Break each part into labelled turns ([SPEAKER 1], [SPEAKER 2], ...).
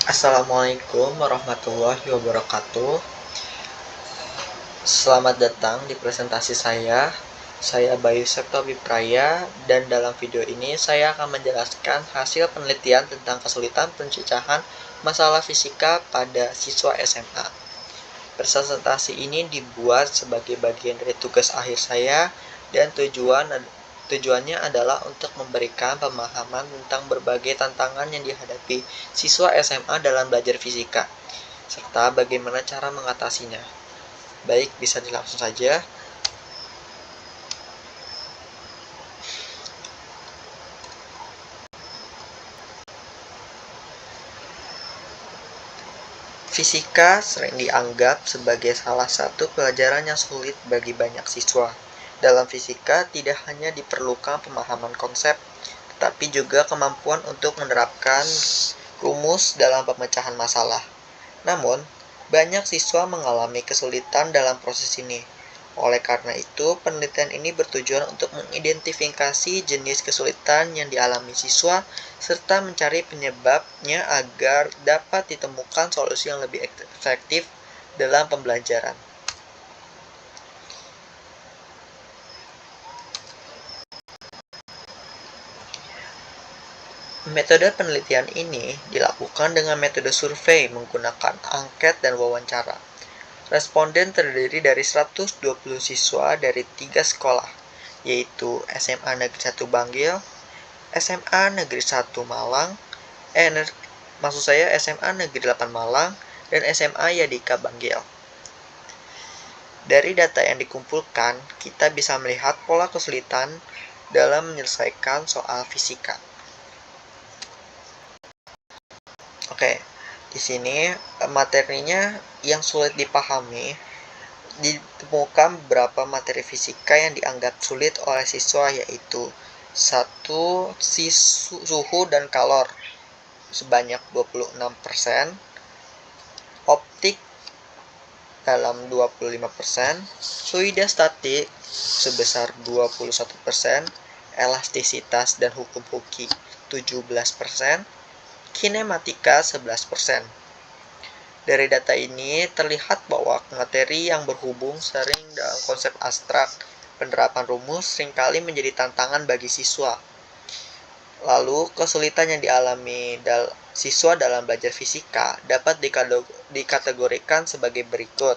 [SPEAKER 1] Assalamualaikum warahmatullahi wabarakatuh. Selamat datang di presentasi saya. Saya Bayu Septo Bipraya dan dalam video ini saya akan menjelaskan hasil penelitian tentang kesulitan pencecahan masalah fisika pada siswa SMA. Presentasi ini dibuat sebagai bagian dari tugas akhir saya dan tujuannya adalah untuk memberikan pemahaman tentang berbagai tantangan yang dihadapi siswa SMA dalam belajar fisika, serta bagaimana cara mengatasinya. Baik, bisa dilangsung saja. Fisika sering dianggap sebagai salah satu pelajaran yang sulit bagi banyak siswa. Dalam fisika tidak hanya diperlukan pemahaman konsep, tetapi juga kemampuan untuk menerapkan rumus dalam pemecahan masalah. Namun, banyak siswa mengalami kesulitan dalam proses ini. Oleh karena itu, penelitian ini bertujuan untuk mengidentifikasi jenis kesulitan yang dialami siswa serta mencari penyebabnya agar dapat ditemukan solusi yang lebih efektif dalam pembelajaran. Metode penelitian ini dilakukan dengan metode survei menggunakan angket dan wawancara. Responden terdiri dari 120 siswa dari 3 sekolah, yaitu SMA Negeri 1 Banggil, SMA Negeri 1 Malang, SMA Negeri 8 Malang, dan SMA Yadika Banggil. Dari data yang dikumpulkan, kita bisa melihat pola kesulitan dalam menyelesaikan soal fisika. Oke, di sini materinya yang sulit dipahami. Ditemukan beberapa materi fisika yang dianggap sulit oleh siswa, yaitu 1. Suhu dan kalor sebanyak 26%, optik dalam 25%, fluida statik sebesar 21%, elastisitas dan hukum Hooke 17%, kinematika 11%. Dari data ini terlihat bahwa materi yang berhubung sering dalam konsep abstrak, penerapan rumus seringkali menjadi tantangan bagi siswa. Lalu, kesulitan yang dialami siswa dalam belajar fisika dapat dikategorikan sebagai berikut.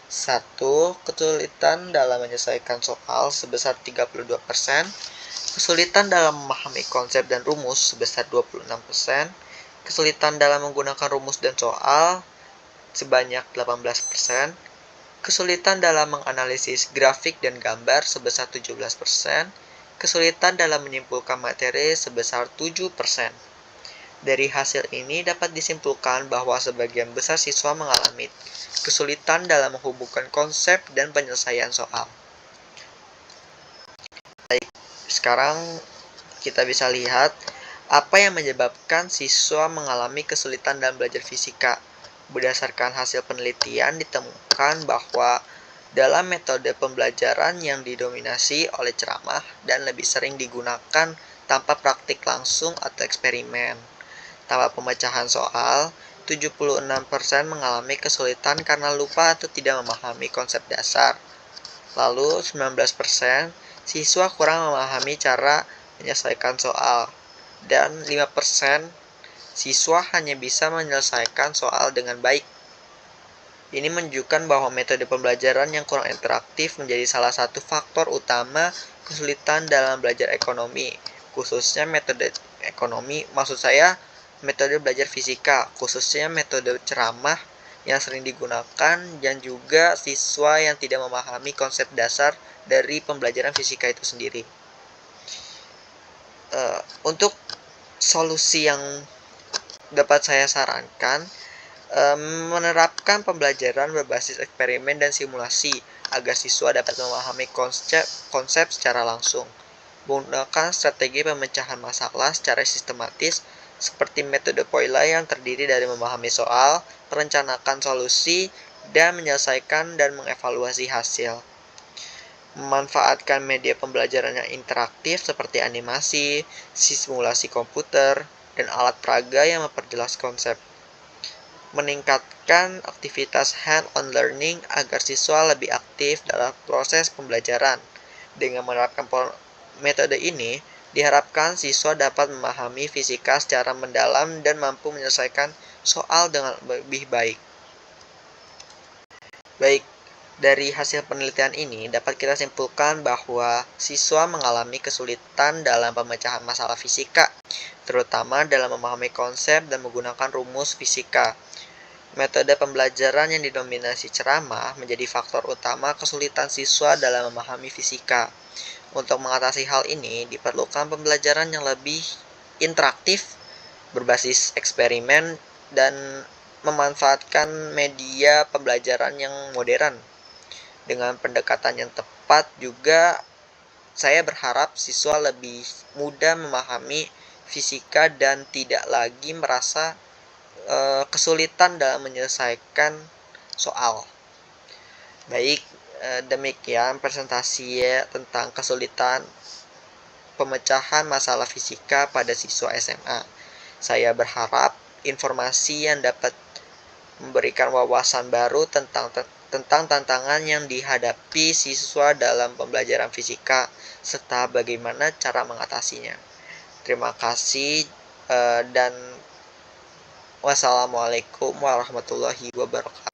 [SPEAKER 1] 1. Kesulitan dalam menyelesaikan soal sebesar 32%, kesulitan dalam memahami konsep dan rumus sebesar 26%, kesulitan dalam menggunakan rumus dan soal sebanyak 18%, kesulitan dalam menganalisis grafik dan gambar sebesar 17%, kesulitan dalam menyimpulkan materi sebesar 7%. Dari hasil ini dapat disimpulkan bahwa sebagian besar siswa mengalami kesulitan dalam menghubungkan konsep dan penyelesaian soal. Baik, sekarang kita bisa lihat apa yang menyebabkan siswa mengalami kesulitan dalam belajar fisika. Berdasarkan hasil penelitian ditemukan bahwa dalam metode pembelajaran yang didominasi oleh ceramah dan lebih sering digunakan tanpa praktik langsung atau eksperimen. Tanpa pemecahan soal, 76% mengalami kesulitan karena lupa atau tidak memahami konsep dasar. Lalu 19% siswa kurang memahami cara menyelesaikan soal. Dan 5% siswa hanya bisa menyelesaikan soal dengan baik. Ini menunjukkan bahwa metode pembelajaran yang kurang interaktif menjadi salah satu faktor utama kesulitan dalam belajar ekonomi, khususnya metode ekonomi, metode belajar fisika, khususnya metode ceramah yang sering digunakan dan juga siswa yang tidak memahami konsep dasar dari pembelajaran fisika itu sendiri. Untuk solusi yang dapat saya sarankan, menerapkan pembelajaran berbasis eksperimen dan simulasi agar siswa dapat memahami konsep secara langsung. Menggunakan strategi pemecahan masalah secara sistematis seperti metode POILA yang terdiri dari memahami soal, merencanakan solusi, dan menyelesaikan dan mengevaluasi hasil. Memanfaatkan media pembelajaran yang interaktif seperti animasi, simulasi komputer, dan alat peraga yang memperjelas konsep. meningkatkan aktivitas hand-on learning agar siswa lebih aktif dalam proses pembelajaran. Dengan menerapkan metode ini, diharapkan siswa dapat memahami fisika secara mendalam dan mampu menyelesaikan soal dengan lebih baik. Dari hasil penelitian ini dapat kita simpulkan bahwa siswa mengalami kesulitan dalam pemecahan masalah fisika, terutama dalam memahami konsep dan menggunakan rumus fisika. Metode pembelajaran yang didominasi ceramah menjadi faktor utama kesulitan siswa dalam memahami fisika. Untuk mengatasi hal ini, diperlukan pembelajaran yang lebih interaktif, berbasis eksperimen, dan memanfaatkan media pembelajaran yang modern. Dengan pendekatan yang tepat juga, saya berharap siswa lebih mudah memahami fisika dan tidak lagi merasa kesulitan dalam menyelesaikan soal. Demikian presentasi tentang kesulitan pemecahan masalah fisika pada siswa SMA. Saya berharap informasi yang dapat memberikan wawasan baru tentang tantangan yang dihadapi siswa dalam pembelajaran fisika serta bagaimana cara mengatasinya. Terima kasih dan wassalamualaikum warahmatullahi wabarakatuh.